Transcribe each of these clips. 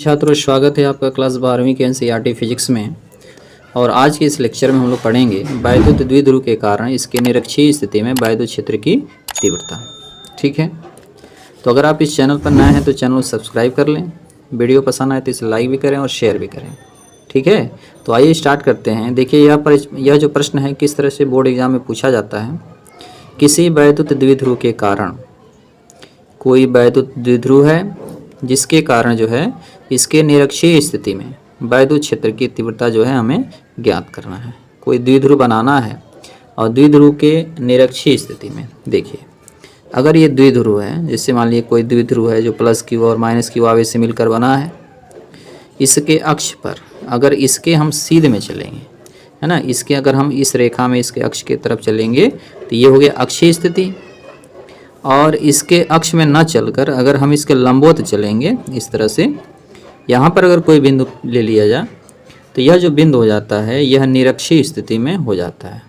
छात्रों, स्वागत है आपका क्लास 12वीं के एनसीईआरटी फिजिक्स में। और आज के इस लेक्चर में हम लोग पढ़ेंगे वैद्युत द्विध्रुव के कारण इसके निरक्षीय स्थिति में वैद्युत क्षेत्र की तीव्रता। ठीक है, तो अगर आप इस चैनल पर नए हैं तो चैनल को सब्सक्राइब कर लें। वीडियो पसंद आए तो इसे लाइक भी करें और शेयर भी करें। ठीक है, तो आइए स्टार्ट करते हैं। देखिए यह जो प्रश्न है किस तरह से बोर्ड एग्जाम में पूछा जाता है। किसी वैद्युत द्विध्रुव के कारण, कोई वैद्युत द्विध्रुव है जिसके कारण जो है इसके निरक्षीय स्थिति में वैद्युत क्षेत्र की तीव्रता जो है हमें ज्ञात करना है। कोई द्विध्रुव बनाना है और द्विध्रुव के निरक्षीय स्थिति में देखिए, अगर ये द्विध्रुव है, जैसे मान लीजिए कोई द्विध्रुव है जो प्लस क्यू और माइनस क्यू आवेश से मिलकर बना है, इसके अक्ष पर अगर इसके हम सीधे में चलेंगे, है ना, इसके अगर हम इस रेखा में इसके अक्ष की तरफ चलेंगे तो ये हो गया अक्षीय स्थिति। और इसके अक्ष में न चलकर अगर हम इसके लंबवत चलेंगे इस तरह से, यहाँ पर अगर कोई बिंदु ले लिया जाए तो यह जो बिंदु हो जाता है यह निरक्षीय स्थिति में हो जाता है।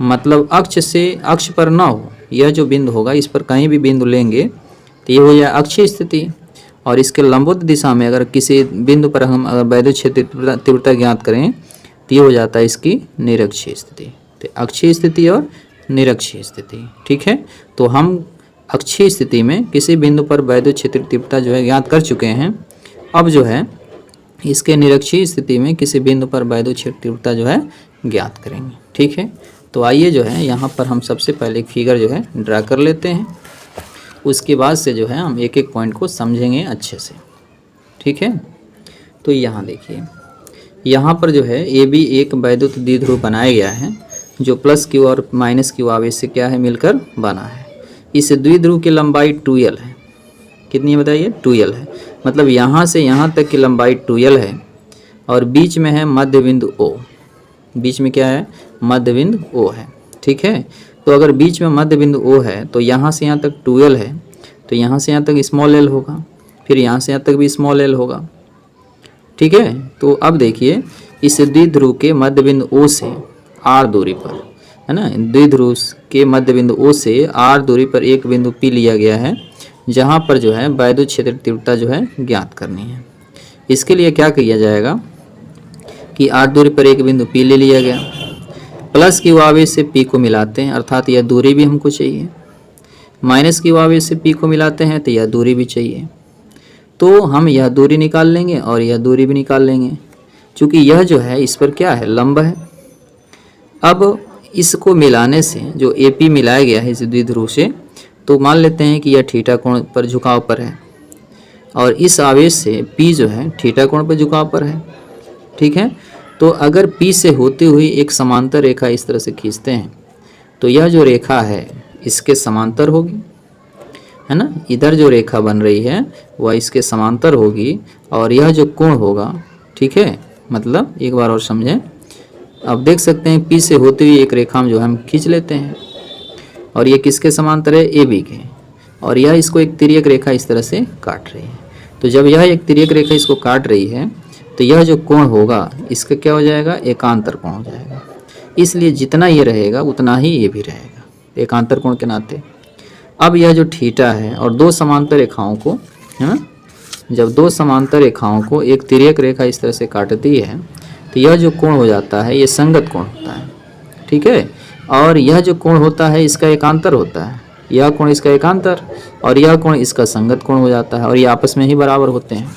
मतलब अक्ष से अक्ष पर ना हो, यह जो बिंदु होगा इस पर कहीं भी बिंदु लेंगे तो ये हो जाए अक्षीय स्थिति। और इसके लंबवत दिशा में अगर किसी बिंदु पर हम अगर वैद्युत क्षेत्र तीव्रता ज्ञात करें तो ये हो जाता है इसकी निरक्षीय स्थिति। तो अक्षीय स्थिति और निरक्षीय स्थिति। ठीक है, तो हम अक्षीय स्थिति में किसी बिंदु पर वैद्युत क्षेत्र तीव्रता जो है ज्ञात कर चुके हैं। अब जो है इसके निरक्षीय स्थिति में किसी बिंदु पर वैद्युत क्षेत्र तीव्रता जो है ज्ञात करेंगे। ठीक है, तो आइए जो है यहाँ पर हम सबसे पहले एक फिगर जो है ड्रा कर लेते हैं। उसके बाद से जो है हम एक एक पॉइंट को समझेंगे अच्छे से। ठीक है, तो यहाँ देखिए, यहाँ पर जो है ए बी एक वैद्युत द्विध्रुव बनाया गया है जो प्लस क्यू और माइनस क्यू आवेश से क्या है मिलकर बना है। इस द्विध्रुव की लंबाई 2l है। कितनी है बताइए? 2l है। मतलब यहाँ से यहाँ तक की लंबाई 2l है और बीच में है मध्य बिंदु O। बीच में क्या है? मध्य बिंदु O है। ठीक है, तो अगर बीच में मध्य बिंदु O है तो यहाँ से यहाँ तक 2l है, तो यहाँ से यहाँ तक स्मॉल l होगा, फिर यहाँ से यहाँ तक भी स्मॉल l होगा। ठीक है, तो अब देखिए इस द्विध्रुव के मध्य बिंदु O से r दूरी पर, है ना, द्विध्रुव के मध्य बिंदु O से r दूरी पर एक बिंदु P लिया गया है जहाँ पर जो है वैद्युत क्षेत्र तीव्रता जो है ज्ञात करनी है। इसके लिए क्या किया जाएगा कि r दूरी पर एक बिंदु P ले लिया गया, प्लस क्यू आवेश से P को मिलाते हैं, अर्थात यह दूरी भी हमको चाहिए। माइनस क्यू आवेश से P को मिलाते हैं तो यह दूरी भी चाहिए। तो हम यह दूरी निकाल लेंगे और यह दूरी भी निकाल लेंगे, चूँकि यह जो है इस पर क्या है, लंब है। अब इसको मिलाने से जो AP मिलाया गया है इस द्विध्रुव से, तो मान लेते हैं कि यह थीटा कोण पर झुकाव पर है और इस आवेश से P जो है थीटा कोण पर झुकाव पर है। ठीक है, तो अगर P से होती हुई एक समांतर रेखा इस तरह से खींचते हैं तो यह जो रेखा है इसके समांतर होगी, है ना। इधर जो रेखा बन रही है वह इसके समांतर होगी और यह जो कोण होगा, ठीक है, मतलब एक बार और समझें। अब देख सकते हैं P से होती हुई एक रेखा जो हम खींच लेते हैं और ये किसके समांतर है? AB के, और यह इसको एक तिर्यक रेखा इस तरह से काट रही है। तो जब यह एक तिर्यक रेखा इसको काट रही है तो यह जो कोण होगा इसका क्या हो जाएगा? एकांतर कोण हो जाएगा। इसलिए जितना ये रहेगा उतना ही ये भी रहेगा, एकांतर कोण के नाते। अब यह जो थीटा है और दो समांतर रेखाओं को, है ना, जब दो समांतर रेखाओं को एक तिर्यक रेखा इस तरह से काटती है तो यह जो कोण हो जाता है ये संगत कोण होता है। ठीक है, और यह जो कोण होता है इसका एकांतर होता है, यह कोण इसका एकांतर और यह कोण इसका संगत कोण हो जाता है और ये आपस में ही बराबर होते हैं।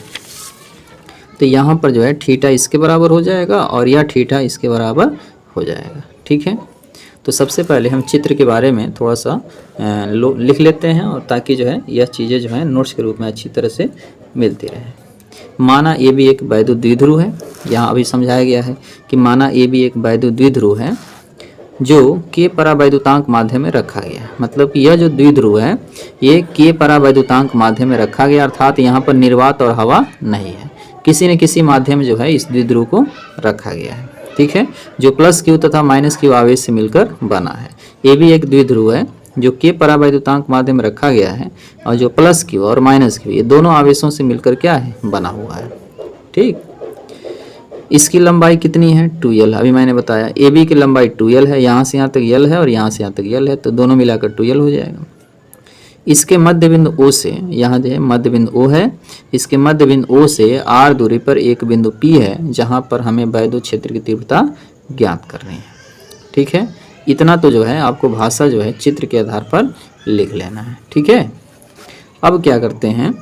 तो यहाँ पर जो है थीटा इसके बराबर हो जाएगा और यह थीटा इसके बराबर हो जाएगा। ठीक है, तो सबसे पहले हम चित्र के बारे में थोड़ा सा लिख लेते हैं और ताकि जो है यह चीज़ें जो है नोट्स के रूप में अच्छी तरह से मिलती रहे। माना ए भी एक वैद्युत द्विध्रुव है। यहाँ अभी समझाया गया है कि माना ए भी एक वैद्युत द्विध्रुव है जो K परावैद्युतांक माध्यम में रखा गया है। मतलब कि यह जो द्विध्रुव है ये K परावैद्युतांक माध्यम में रखा गया, अर्थात यहाँ पर निर्वात और हवा नहीं है, किसी न किसी माध्यम जो है इस द्विध्रुव को रखा गया है। ठीक है, जो प्लस क्यू तथा माइनस क्यू आवेश से मिलकर बना है। ए भी एक द्विध्रुव है जो K परावैद्युतांक माध्यम में रखा गया है और जो प्लस क्यू और माइनस क्यू ये दोनों आवेशों से मिलकर क्या है, बना हुआ है। ठीक, इसकी लंबाई कितनी है? 2l। अभी मैंने बताया AB की लंबाई 2l है, यहाँ से यहाँ तक l है और यहाँ से यहाँ तक l है, तो दोनों मिलाकर 2l हो जाएगा। इसके मध्य बिंदु O से, यहाँ जो है मध्य बिंदु O है, इसके मध्य बिंदु O से R दूरी पर एक बिंदु P है जहाँ पर हमें वैद्युत क्षेत्र की तीव्रता ज्ञात करनी है। ठीक है, इतना तो जो है आपको भाषा जो है चित्र के आधार पर लिख लेना है। ठीक है, अब क्या करते हैं,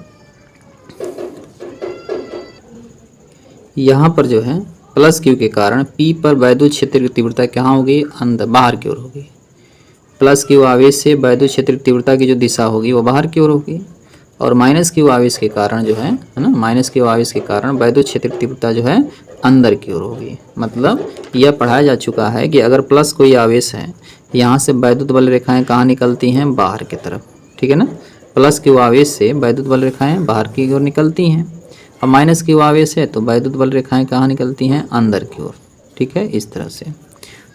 यहाँ पर जो है प्लस Q के कारण P पर वैद्युत क्षेत्र की तीव्रता कहाँ होगी, अंदर बाहर की ओर होगी। प्लस Q आवेश से वैद्युत क्षेत्र की तीव्रता की जो दिशा होगी वो बाहर की ओर होगी, और माइनस Q आवेश के कारण जो है ना, माइनस Q आवेश के कारण वैद्युत क्षेत्र की तीव्रता जो है अंदर की ओर होगी। मतलब यह पढ़ाया जा चुका है कि अगर प्लस कोई आवेश है, यहाँ से वैद्युत बल रेखाएं कहाँ निकलती हैं, बाहर की तरफ। ठीक है ना, प्लस Q आवेश से वैद्युत बल रेखाएं बाहर की ओर निकलती हैं, और माइनस Q आवेश है तो वैद्युत बल रेखाएं कहाँ निकलती हैं, अंदर की ओर। ठीक है, इस तरह से।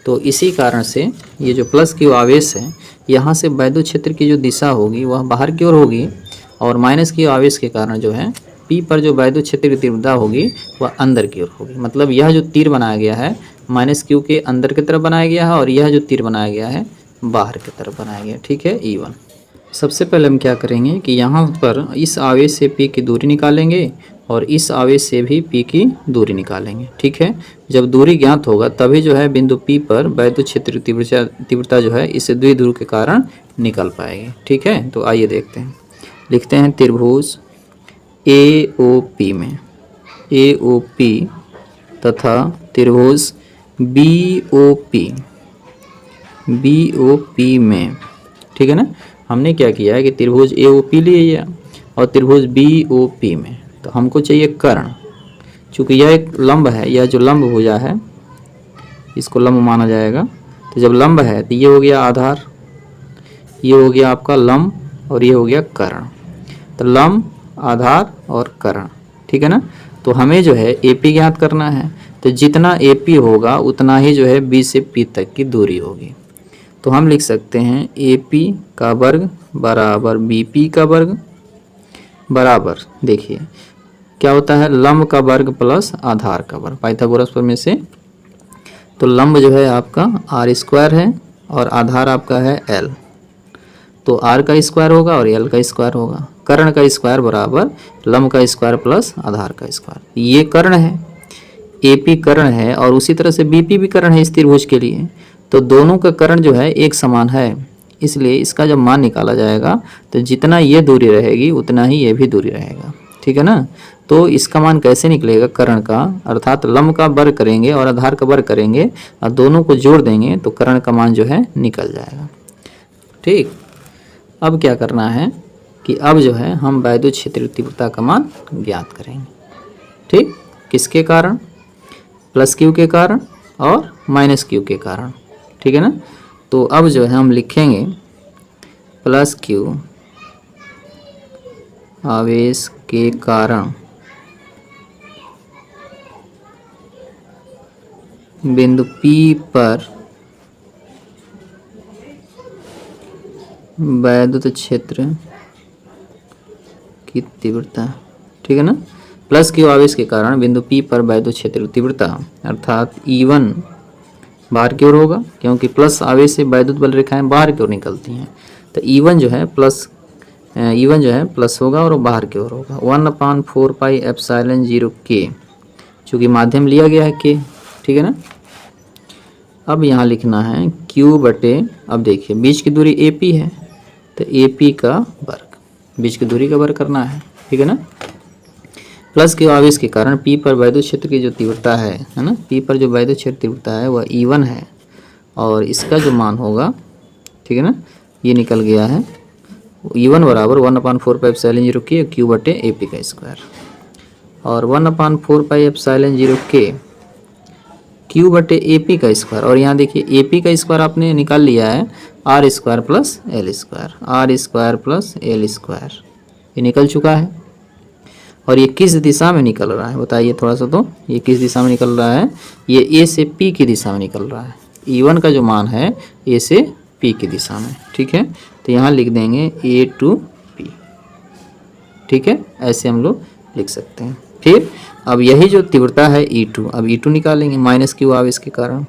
तो इसी कारण से ये जो प्लस Q आवेश है, यहाँ से वैद्युत क्षेत्र की जो दिशा होगी वह बाहर की ओर होगी, और माइनस Q आवेश के कारण जो है P पर जो वैद्युत क्षेत्र की तीव्रता होगी वह अंदर की ओर होगी। मतलब यह जो तीर बनाया गया है माइनस Q के अंदर की तरफ बनाया गया है, और यह जो तीर बनाया गया है बाहर की तरफ बनाया गया। ठीक है, E1। सबसे पहले हम क्या करेंगे कि यहाँ पर इस आवेश से P की दूरी निकालेंगे और इस आवेश से भी P की दूरी निकालेंगे। ठीक है, जब दूरी ज्ञात होगा तभी जो है बिंदु P पर वैद्युत क्षेत्र की तीव्रता जो है इस द्विध्रुव के कारण निकल पाएगी। ठीक है, तो आइए देखते हैं। लिखते हैं त्रिभुज AOP में, AOP तथा त्रिभुज BOP में। ठीक है ना, हमने क्या किया है कि त्रिभुज AOP लिए और त्रिभुज BOP में, तो हमको चाहिए कर्ण। चूँकि यह एक लंब है, यह जो लंब भुजा है इसको लंब माना जाएगा। तो जब लंब है तो ये हो गया आधार, ये हो गया आपका लंब, और ये हो गया कर्ण। तो लंब, आधार और कर्ण। ठीक है ना, तो हमें जो है AP ज्ञात करना है, तो जितना AP होगा उतना ही जो है B से P तक की दूरी होगी। तो हम लिख सकते हैं AP का वर्ग बराबर BP का वर्ग बराबर, देखिए क्या होता है, लंब का वर्ग प्लस आधार का वर्ग, पाइथागोरस प्रमेय से। तो लंब जो है आपका R² है और आधार आपका है L, तो R का स्क्वायर होगा और L का स्क्वायर होगा। कर्ण का स्क्वायर बराबर लंब का स्क्वायर प्लस आधार का स्क्वायर। ये कर्ण है, AP कर्ण है, और उसी तरह से BP भी कर्ण है इस त्रिभुज के लिए। तो दोनों का कर्ण जो है एक समान है, इसलिए इसका जब मान निकाला जाएगा तो जितना ये दूरी रहेगी उतना ही ये भी दूरी रहेगा। ठीक है ना, तो इसका मान कैसे निकलेगा, कर्ण का, अर्थात लंब का वर्ग करेंगे और आधार का वर्ग करेंगे और दोनों को जोड़ देंगे तो कर्ण का मान जो है निकल जाएगा। ठीक, अब क्या करना है कि अब जो है हम वैद्युत क्षेत्र की तीव्रता का मान ज्ञात करेंगे। ठीक, किसके कारण, प्लस Q के कारण और माइनस Q के कारण। ठीक है ना, तो अब जो है हम लिखेंगे प्लस Q आवेश के कारण बिंदु P पर वैद्युत क्षेत्र की तीव्रता। ठीक है ना, प्लस Q आवेश के कारण बिंदु P पर वैद्युत क्षेत्र की तीव्रता अर्थात E1 बाहर की ओर होगा, क्योंकि प्लस आवेश से वैद्युत बल रेखाएं बाहर की ओर निकलती हैं। तो E1 जो है प्लस होगा और बाहर की ओर होगा 1/4 पाई एप्सिलॉन 0 K, चूँकि माध्यम लिया गया है K। ठीक है ना, अब यहाँ लिखना है Q बटे, अब देखिए बीच की दूरी AP है तो AP का वर्ग, बीच की दूरी का वर्ग करना है। ठीक है ना, प्लस Q आवेश के कारण P पर वैद्युत क्षेत्र की जो तीव्रता है ना, P पर जो वैद्युत क्षेत्र तीव्रता है वह E1 है, और इसका जो मान होगा, ठीक है ना, ये निकल गया है E1 बराबर 1/4 पाई एप्सिलॉन 0 K Q बटे AP का स्क्वायर, और 1/4 पाई एप्सिलॉन 0 K Q बटे AP का स्क्वायर। और यहाँ देखिए AP का स्क्वायर आपने निकाल लिया है R² plus L square, R² plus L square, ये निकल चुका है। और ये किस दिशा में निकल रहा है बताइए थोड़ा सा, तो ये किस दिशा में निकल रहा है, ये A से P की दिशा में निकल रहा है। E1 का जो मान है A से P की दिशा में। ठीक है, तो यहाँ लिख देंगे A to P। ठीक है, ऐसे हम लोग लिख सकते हैं। फिर अब यही जो तीव्रता है E2, अब E2 निकालेंगे माइनस Q आवेश के कारण,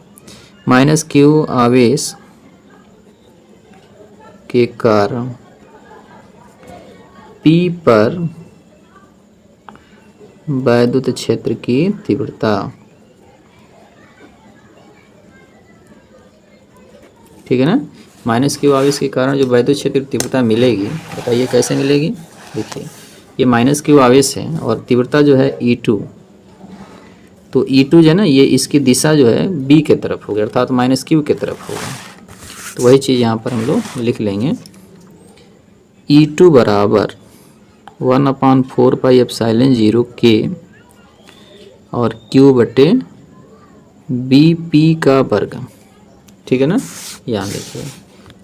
माइनस Q आवेश के कारण P पर वैद्युत क्षेत्र की तीव्रता, ठीक है ना। माइनस क्यू आवेश के कारण जो वैद्युत क्षेत्र की तीव्रता मिलेगी, बताइए कैसे मिलेगी। देखिए ये माइनस क्यू आवेश है और तीव्रता जो है E2, तो E2 जो है ना, ये इसकी दिशा जो है B के तरफ होगी, अर्थात माइनस क्यू के तरफ होगा। तो वही चीज़ यहाँ पर हम लोग लिख लेंगे, E2 बराबर 1/4 पाई एप्सिलॉन 0 K और Q बटे BP का वर्ग, ठीक है ना। यहाँ देखिए,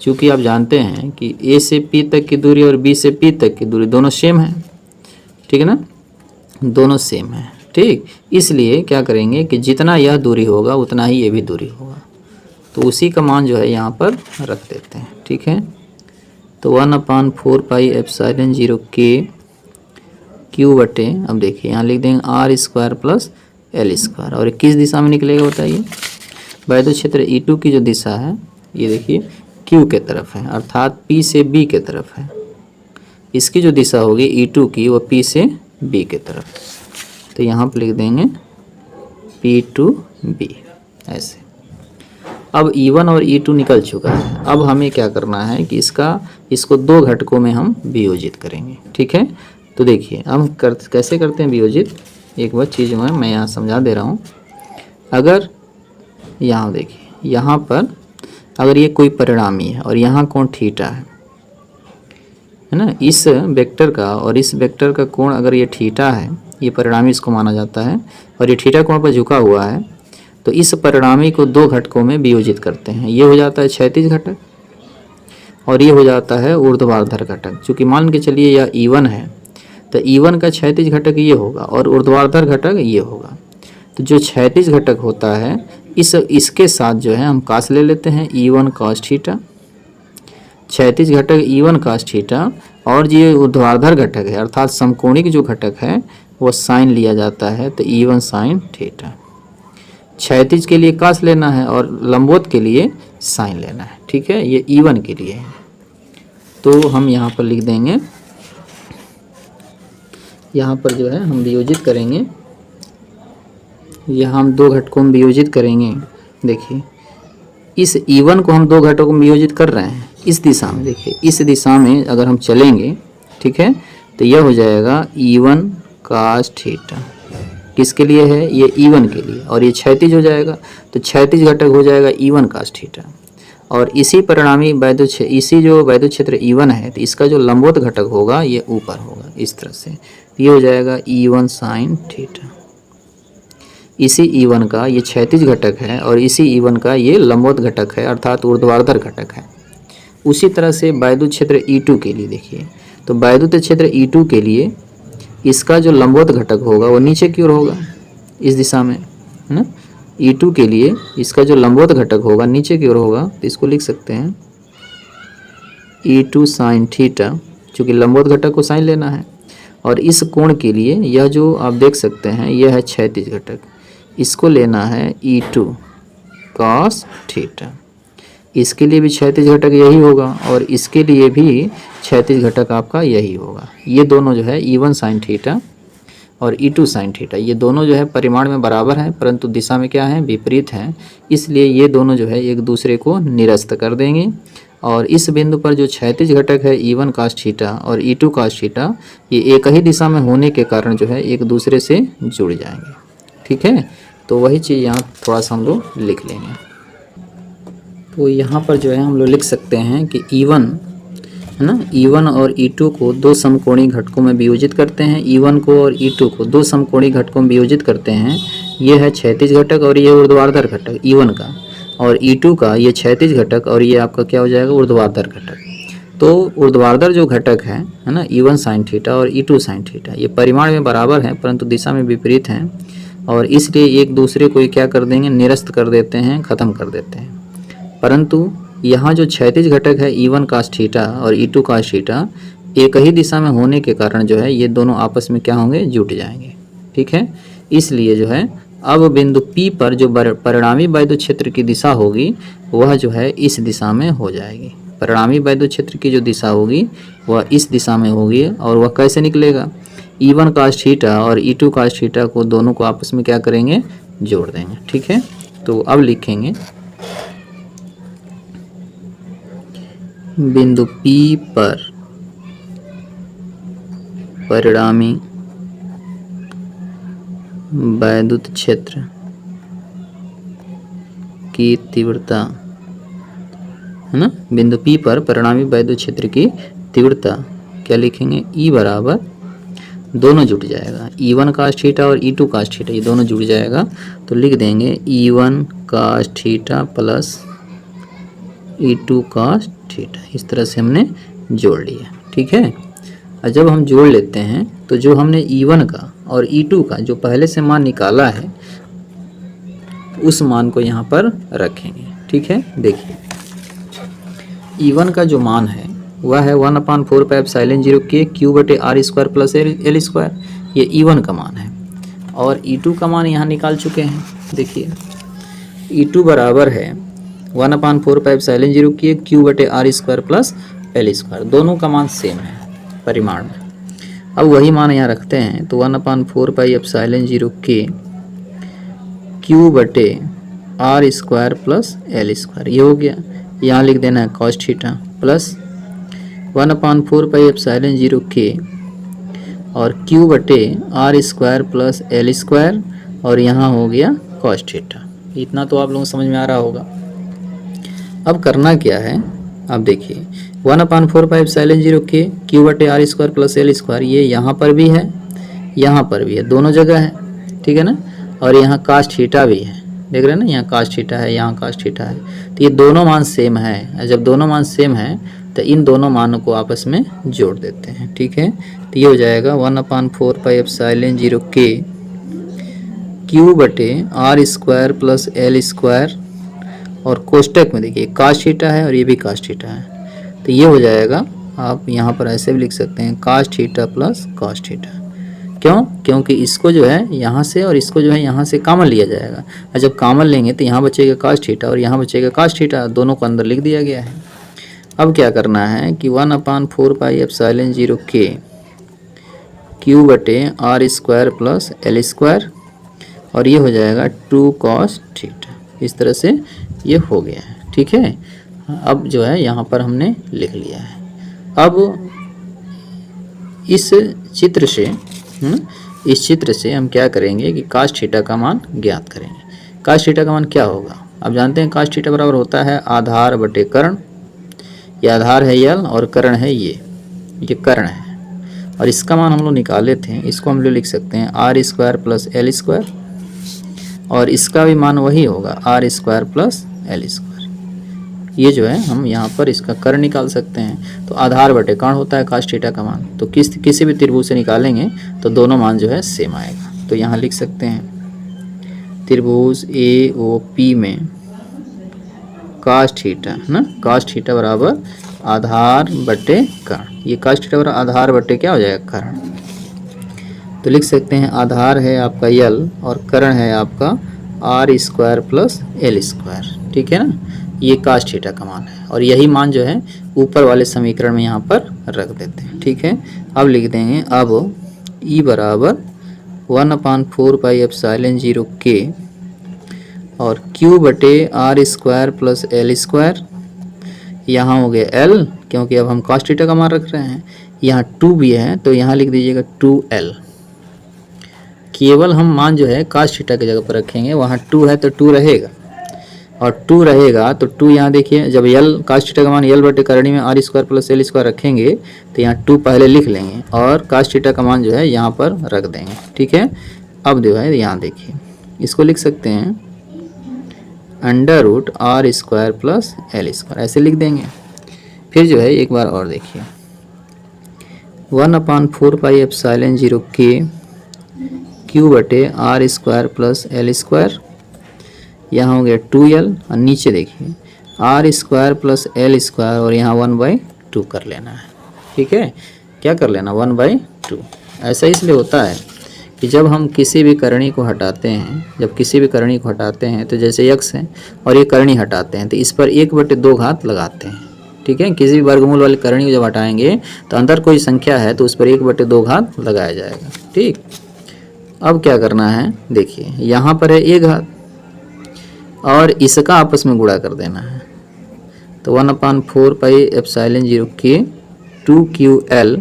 चूँकि आप जानते हैं कि A से P तक की दूरी और B से P तक की दूरी दोनों सेम है, ठीक है ना, दोनों सेम है, ठीक। इसलिए क्या करेंगे कि जितना यह दूरी होगा उतना ही ये भी दूरी होगा, तो उसी का मान जो है यहाँ पर रख देते हैं, ठीक है। तो 1/4 पाई एप्सिलॉन 0 K Q बटे, अब देखिए यहाँ लिख देंगे R² प्लस L², और किस दिशा में निकलेगा बताइए। वैद्युत क्षेत्र E2 की जो दिशा है ये देखिए Q के तरफ है, अर्थात P से B के तरफ है। इसकी जो दिशा होगी E2 की वो P से B के तरफ, तो यहाँ पर लिख देंगे P2B ऐसे। अब E1 और E2 निकल चुका है, अब हमें क्या करना है कि इसको दो घटकों में हम वियोजित करेंगे, ठीक है। तो देखिए हम कैसे करते हैं वियोजित, एक बार चीज़ मैं यहाँ समझा दे रहा हूँ। अगर यहाँ देखिए, यहाँ पर अगर ये कोई परिणामी है और यहाँ कोण थीटा है ना, इस वेक्टर का और इस वेक्टर का कोण अगर ये थीटा है, ये परिणामी इसको माना जाता है, और ये थीटा कोण पर झुका हुआ है, तो इस परिणामी को दो घटकों में वियोजित करते हैं। ये हो जाता है क्षैतिज घटक और ये हो जाता है ऊर्ध्वाधर घटक। चूँकि मान के चलिए यह E1 है, तो E1 का क्षैतिज घटक ये होगा और ऊर्ध्वाधर घटक ये होगा। तो जो क्षैतिज घटक होता है इसके साथ जो है हम कास ले लेते हैं E1 cos थीटा, क्षैतिज घटक E1 cos थीटा, और ये ऊर्ध्वाधर घटक है अर्थात समकोणिक जो घटक है वो साइन लिया जाता है, तो E1 sin थीटा। क्षैतिज के लिए कास लेना है और लंबवत के लिए साइन लेना है, ठीक है। ये E1 के लिए है, तो हम यहाँ पर लिख देंगे, यहाँ पर जो है हम वियोजित करेंगे, यहाँ हम दो घटकों में वियोजित करेंगे। देखिए इस E1 को हम दो घटकों में वियोजित कर रहे हैं इस दिशा में। देखिए इस दिशा में अगर हम चलेंगे, ठीक है, तो यह हो जाएगा E1 cos थीटा। किसके लिए है, ये E1 के लिए, और ये क्षैतिज हो जाएगा, तो क्षैतिज घटक हो जाएगा E1 cos थीटा। और इसी परिणामी इसी जो वैद्युत क्षेत्र E1 है, तो इसका जो लंबवत घटक होगा ये ऊपर होगा इस तरह से, ये हो जाएगा E1 sin थीटा। इसी E1 का ये क्षैतिज घटक है और इसी E1 का ये लंबवत घटक है अर्थात ऊर्ध्वाधर घटक है। उसी तरह से वैद्युत क्षेत्र E2 के लिए देखिए, तो वैद्युत क्षेत्र E2 के लिए इसका जो लंबवत घटक होगा वो नीचे की ओर होगा इस दिशा में, है ना। E2 के लिए इसका जो लंबवत घटक होगा नीचे की ओर होगा, तो इसको लिख सकते हैं E2 sin थीटा, चूँकि लंबवत घटक को साइन लेना है। और इस कोण के लिए यह जो आप देख सकते हैं यह है क्षैतिज घटक, इसको लेना है E2 cos थीटा। इसके लिए भी क्षैतिज घटक यही होगा और इसके लिए भी क्षैतिज घटक आपका यही होगा। ये दोनों जो है E1 sin थीटा और E2 sin थीटा, ये दोनों जो है परिमाण में बराबर हैं परंतु दिशा में क्या है, विपरीत हैं। इसलिए ये दोनों जो है एक दूसरे को निरस्त कर देंगे और इस बिंदु पर जो क्षैतिज घटक है E1 cos थीटा और E2 cos थीटा, ये एक ही दिशा में होने के कारण जो है एक दूसरे से जुड़ जाएंगे, ठीक है। तो वही चीज़ यहाँ थोड़ा सा हम लोग लिख लेंगे। तो यहाँ पर जो है हम लोग लिख सकते हैं कि E1 है ना, E1 और E2 को दो समकोणीय घटकों में वियोजित करते हैं। E1 को और E2 को दो समकोणीय घटकों में वियोजित करते हैं। ये है क्षैतिज घटक और ये ऊर्ध्वाधर घटक E1 का, और E2 का ये क्षैतिज घटक और ये आपका क्या हो जाएगा, ऊर्ध्वाधर घटक। तो ऊर्ध्वाधर जो घटक है ना, E1 sin थीटा और E2 sin थीटा, ये परिमाण में बराबर हैं परंतु दिशा में विपरीत हैं और इसलिए एक दूसरे को क्या कर देंगे, निरस्त कर देते हैं, ख़त्म कर देते हैं। परंतु यहाँ जो क्षैतिज घटक है E1 cos थीटा और E2 cos थीटा, एक ही दिशा में होने के कारण जो है ये दोनों आपस में क्या होंगे, जुट जाएंगे, ठीक है। इसलिए जो है अब बिंदु P पर जो परिणामी वैद्युत क्षेत्र की दिशा होगी वह जो है इस दिशा में हो जाएगी, परिणामी वैद्युत क्षेत्र की जो दिशा होगी वह इस दिशा में होगी। और वह कैसे निकलेगा, E1 cos थीटा और E2 cos थीटा को दोनों को आपस में क्या करेंगे, जोड़ देंगे। ठीक है, तो अब लिखेंगे बिंदु P पर परिणामी वैद्युत क्षेत्र की तीव्रता, है ना, बिंदु P पर परिणामी वैद्युत क्षेत्र की तीव्रता क्या लिखेंगे, E बराबर, दोनों जुड़ जाएगा, E1 cos थीटा और E2 cos थीटा, ये दोनों जुड़ जाएगा तो लिख देंगे E1 cos theta plus E2 cos theta. इस तरह से हमने जोड़ लिया। ठीक है, और जब हम जोड़ लेते हैं तो जो हमने E1 का और E2 का जो पहले से मान निकाला है उस मान को यहाँ पर रखेंगे। ठीक है, देखिए E1 का जो मान है वह है 1/4πε0 k Q/r² प्लस L², ये E1 का मान है। और E2 का मान यहाँ निकाल चुके हैं। देखिए E2 बराबर है 1/4πε0 k Q/r² प्लस L², दोनों का मान सेम है परिमाण में। अब वही मान यहाँ रखते हैं तो 1/4πε0 k Q/r² प्लस L², ये हो गया। यहाँ लिख देना है cos थीटा प्लस 1/4πε0 k और Q/r² प्लस L², और यहाँ हो गया cos थीटा। इतना तो आप लोगों को समझ में आ रहा होगा। अब करना क्या है, अब देखिए 1/4πε0 k Q/r² प्लस L², ये यहाँ पर भी है, यहाँ पर भी है, दोनों जगह है। ठीक है ना, और यहाँ cos थीटा भी है, देख रहे हैं ना, यहाँ cos थीटा है, यहाँ cos थीटा है, तो ये दोनों मान सेम है। जब दोनों मान सेम है तो इन दोनों मानों को आपस में जोड़ देते हैं। ठीक है, तो ये हो जाएगा 1/4πε0 k Q/r² प्लस L², और कोष्टक में देखिए cos थीटा है और ये भी cos थीटा है, तो ये हो जाएगा, आप यहाँ पर ऐसे भी लिख सकते हैं cos theta plus cos theta. क्यों, क्योंकि इसको जो है यहाँ से और इसको जो है यहाँ से कॉमन लिया जाएगा, और जब कॉमन लेंगे तो यहाँ बचेगा cos थीटा और यहाँ बचेगा cos थीटा, दोनों को अंदर लिख दिया गया है। अब क्या करना है कि 1/4πε0 k Q/r² प्लस L², और ये हो जाएगा 2 cos थीटा। इस तरह से ये हो गया है। ठीक है, अब जो है यहाँ पर हमने लिख लिया है। अब इस चित्र से हम क्या करेंगे कि cos थीटा का मान ज्ञात करेंगे। cos थीटा का मान क्या होगा, आप जानते हैं cos थीटा बराबर होता है आधार बटे कर्ण। ये आधार है L और कर्ण है ये कर्ण है, और इसका मान हम लोग निकाले थे, इसको हम लोग लिख सकते हैं r² प्लस L², और इसका भी मान वही होगा r² प्लस L²। ये जो है हम यहाँ पर इसका कर्ण निकाल सकते हैं, तो आधार बटे कर्ण होता है cos थीटा का मान, तो किसी भी त्रिभुज से निकालेंगे तो दोनों मान जो है सेम आएगा। तो यहाँ लिख सकते हैं त्रिभुज AOP में cos थीटा, है ना, cos थीटा बराबर आधार बटे कर्ण, ये cos थीटा बराबर आधार बटे क्या हो जाएगा, कर्ण। तो लिख सकते हैं आधार है आपका L और कर्ण है आपका r² प्लस L²। ठीक है ना, ये cos थीटा का मान है, और यही मान जो है ऊपर वाले समीकरण में यहाँ पर रख देते हैं। ठीक है, अब लिख देंगे, अब E बराबर 1/4πε0 k और Q/r² प्लस L², यहाँ हो गया L, क्योंकि अब हम cos थीटा का मान रख रहे हैं। यहाँ 2 भी है तो यहाँ लिख दीजिएगा 2L। केवल हम मान जो है cos थीटा की जगह पर रखेंगे, वहाँ 2 है तो 2 रहेगा, और 2 रहेगा तो 2 यहाँ देखिए, जब L cos थीटा का मान L बटे करणी में r² प्लस L² रखेंगे तो यहाँ 2 पहले लिख लेंगे और cos थीटा का मान जो है यहाँ पर रख देंगे। ठीक है, अब जो है यहाँ देखिए, इसको लिख सकते हैं √r² प्लस L², ऐसे लिख देंगे। फिर जो है एक बार और देखिए 1/4πε0 k Q/r² प्लस L², यहाँ हो गया 2L, और नीचे देखिए r² प्लस L² और यहाँ 1/2 कर लेना है। ठीक है, क्या कर लेना, 1/2। ऐसा इसलिए होता है कि जब हम किसी भी करणी को हटाते हैं, तो जैसे x है और ये करणी हटाते हैं तो इस पर 1/2 घात लगाते हैं। ठीक है। किसी भी वर्गमूल वाले करणी को जब हटाएंगे तो अंदर कोई संख्या है तो उस पर 1/2 घात लगाया जाएगा। ठीक, अब क्या करना है, देखिए यहाँ पर है a घात और इसका आपस में गुणा कर देना है। तो 1/4 पाई एप्सिलॉन 0 k 2ql।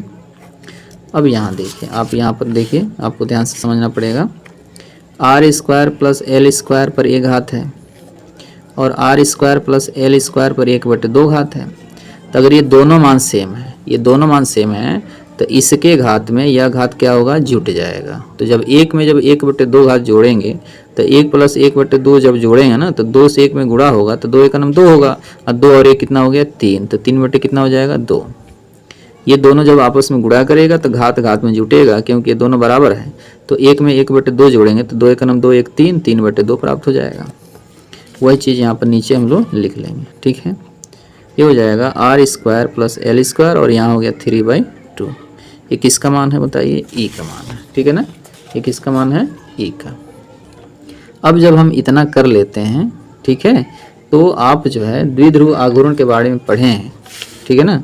अब यहाँ देखिए, आप यहाँ पर देखिए, आपको ध्यान से समझना पड़ेगा। r² प्लस l² पर a घात है और r² प्लस l² पर 1/2 घात है। तो अगर ये दोनों मान सेम है, ये दोनों मान सेम है, तो इसके घात में यह घात क्या होगा, जुट जाएगा। तो जब एक में जब 1/2 घात जोड़ेंगे तो 1 प्लस 1/2 जब जोड़ेंगे ना, तो 2 से 1 में गुणा होगा तो 2 एकम 2 होगा और 2 और 1 कितना हो गया, 3। तो 3 बटे कितना हो जाएगा, 2। ये दोनों जब आपस में गुणा करेगा तो घात घात में जुटेगा, क्योंकि ये दोनों बराबर है। तो 1 में 1/2 जोड़ेंगे तो 2 एकम 2 1 3, 3/2 प्राप्त हो जाएगा। वही चीज़ यहाँ पर नीचे हम लोग लिख लेंगे। ठीक है, ये हो जाएगा r² प्लस l² और यहाँ हो गया 3/2। ये किसका मान है बताइए, e का मान है। ठीक है ना, ये किसका मान है, e का। अब जब हम इतना कर लेते हैं, ठीक है, तो आप जो है द्विध्रुव आघूर्ण के बारे में पढ़े हैं। ठीक है ना,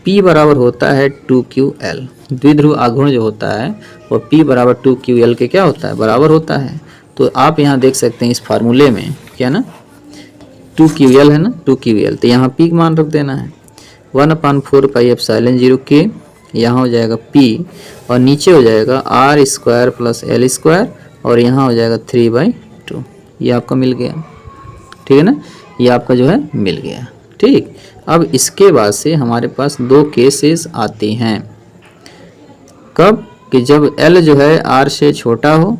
P बराबर होता है 2ql। द्विध्रुव आघूर्ण जो होता है वो P बराबर 2ql के क्या होता है, बराबर होता है। तो आप यहाँ देख सकते हैं इस फार्मूले में क्या ना, 2ql है ना, 2ql। तो यहाँ P का मान रख देना है 1/4 पाई एप्सिलॉन 0 k, यहाँ हो जाएगा P और नीचे हो जाएगा r² प्लस l² और यहाँ हो जाएगा 3/2। ये आपका मिल गया। ठीक है ना, ये आपका जो है मिल गया। ठीक, अब इसके बाद से हमारे पास 2 केसेस आती हैं। कब, कि जब L जो है R से छोटा हो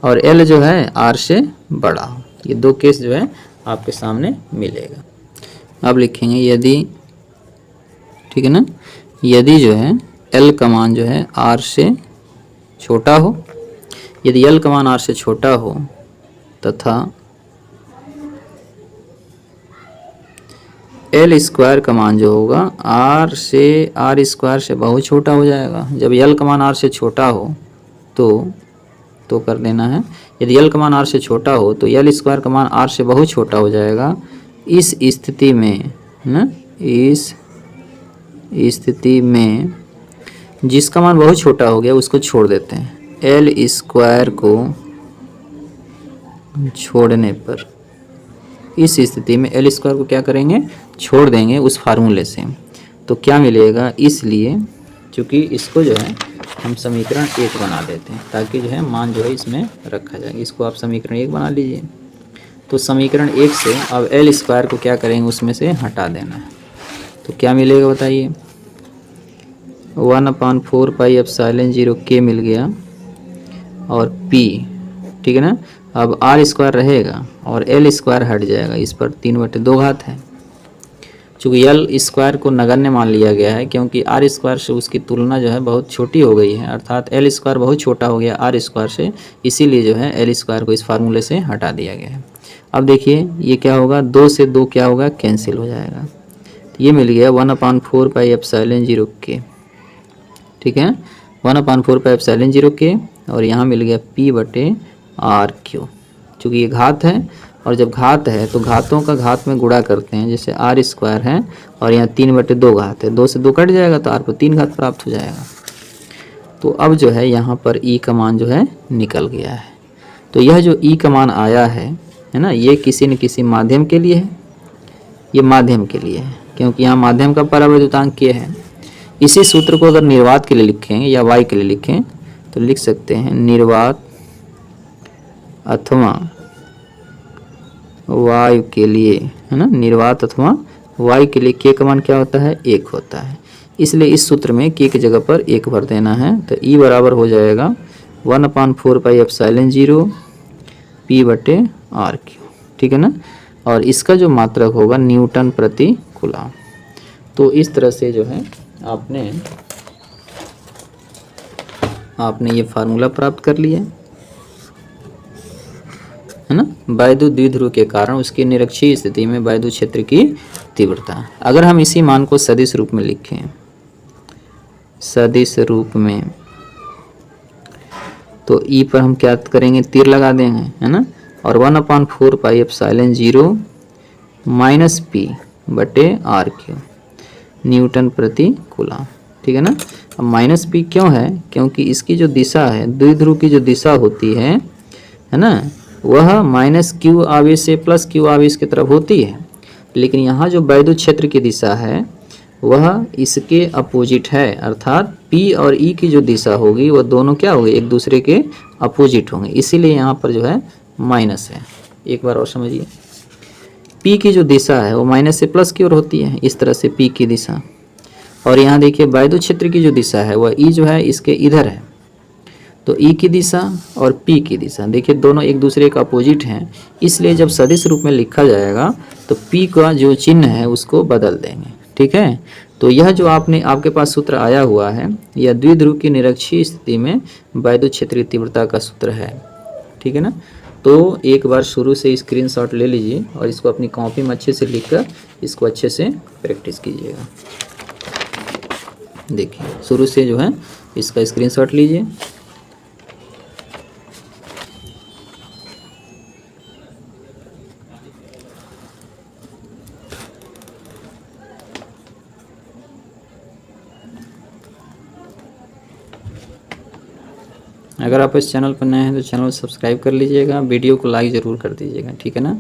और L जो है R से बड़ा हो। ये 2 केस जो है आपके सामने मिलेगा। अब लिखेंगे यदि, ठीक है ना, यदि जो है L का मान जो है R से छोटा हो, यदि L का मान R से छोटा हो तथा l² का मान जो होगा r स्क्वायर से बहुत छोटा हो जाएगा। जब l का मान r से छोटा हो तो कर देना है, यदि l का मान r से छोटा हो तो l² का मान r से बहुत छोटा हो जाएगा। इस स्थिति में ना, इस स्थिति में जिसका मान बहुत छोटा हो गया उसको छोड़ देते हैं। l² को छोड़ने पर, इस स्थिति में l² को क्या करेंगे, छोड़ देंगे उस फार्मूले से। तो क्या मिलेगा, इसलिए चूँकि इसको जो है हम समीकरण 1 बना देते हैं ताकि जो है मान जो है इसमें रखा जाएगा। इसको आप समीकरण 1 बना लीजिए। तो समीकरण 1 से अब l² को क्या करेंगे, उसमें से हटा देना है। तो क्या मिलेगा बताइए, 1/4 पाई एप्सिलॉन 0 k मिल गया और p, ठीक है ना। अब r² रहेगा और l² हट जाएगा, इस पर 3/2 घात है। चूँकि l² को नगण्य मान लिया गया है क्योंकि r² से उसकी तुलना जो है बहुत छोटी हो गई है, अर्थात l² बहुत छोटा हो गया r² से, इसीलिए जो है l² को इस फार्मूले से हटा दिया गया है। अब देखिए ये क्या होगा, 2 से 2 क्या होगा, कैंसिल हो जाएगा। तो ये मिल गया 1/4 पाई एप्सिलॉन 0 k। ठीक है, 1/4 पाई एप्सिलॉन 0 k और यहाँ मिल गया P/RQ। चूँकि ये घात है और जब घात है तो घातों का घात में गुणा करते हैं। जैसे r² है और यहाँ 3/2 घात है, 2 से 2 कट जाएगा तो r पर 3 घात प्राप्त हो जाएगा। तो अब जो है यहाँ पर e का मान जो है निकल गया है। तो यह जो e का मान आया है ना, ये किसी न किसी माध्यम के लिए है, ये माध्यम के लिए है क्योंकि यहाँ माध्यम का परावर्तितांक k है। इसी सूत्र को अगर निर्वात के लिए लिखें या y के लिए लिखें तो लिख सकते हैं निर्वात अथवा वायु के लिए, है ना, निर्वात अथवा वायु के लिए k का मान क्या होता है, 1 होता है। इसलिए इस सूत्र में k की जगह पर 1 भर देना है। तो E बराबर हो जाएगा 1/4 पाई एप्सिलॉन 0 P/RQ। ठीक है ना, और इसका जो मात्रक होगा न्यूटन प्रति कूलम। तो इस तरह से जो है आपने ये फार्मूला प्राप्त कर लिया है ना। वैद्युत द्विध्रुव के कारण उसकी निरक्षीय स्थिति में वैद्युत क्षेत्र की तीव्रता। अगर हम इसी मान को सदिश रूप में लिखें, सदिश रूप में, तो E पर हम क्या करेंगे, तीर लगा देंगे, है ना। और 1/4 पाई एप्सिलॉन 0 माइनस P, बटे आर क्यू न्यूटन प्रति कूलम। ठीक है ना। अब माइनस पी क्यों है, क्योंकि इसकी जो दिशा है, द्विध्रुव की जो दिशा होती है ना, वह माइनस क्यू आवेश से प्लस क्यू आवेश की तरफ होती है, लेकिन यहाँ जो वैद्युत क्षेत्र की दिशा है वह इसके अपोजिट है, अर्थात P और E की जो दिशा होगी वह दोनों क्या होगी, एक दूसरे के अपोजिट होंगे, इसीलिए यहाँ पर जो है माइनस है। एक बार और समझिए, P की जो दिशा है वो माइनस से प्लस की ओर होती है, इस तरह से P की दिशा, और यहाँ देखिए वैद्युत क्षेत्र की जो दिशा है वह E जो है इसके इधर है, तो E की दिशा और P की दिशा देखिए दोनों एक दूसरे का अपोजिट हैं, इसलिए जब सदिश रूप में लिखा जाएगा तो P का जो चिन्ह है उसको बदल देंगे। ठीक है। तो यह जो आपके पास सूत्र आया हुआ है, यह द्विध्रुव की निरक्षीय स्थिति में वैद्युत क्षेत्रीय तीव्रता का सूत्र है। ठीक है ना। तो एक बार शुरू से स्क्रीनशॉट ले लीजिए और इसको अपनी कॉपी में अच्छे से लिखकर इसको अच्छे से प्रैक्टिस कीजिएगा। देखिए शुरू से जो है इसका स्क्रीनशॉट लीजिए। अगर आप इस चैनल पर नए हैं तो चैनल सब्सक्राइब कर लीजिएगा, वीडियो को लाइक ज़रूर कर दीजिएगा। ठीक है ना।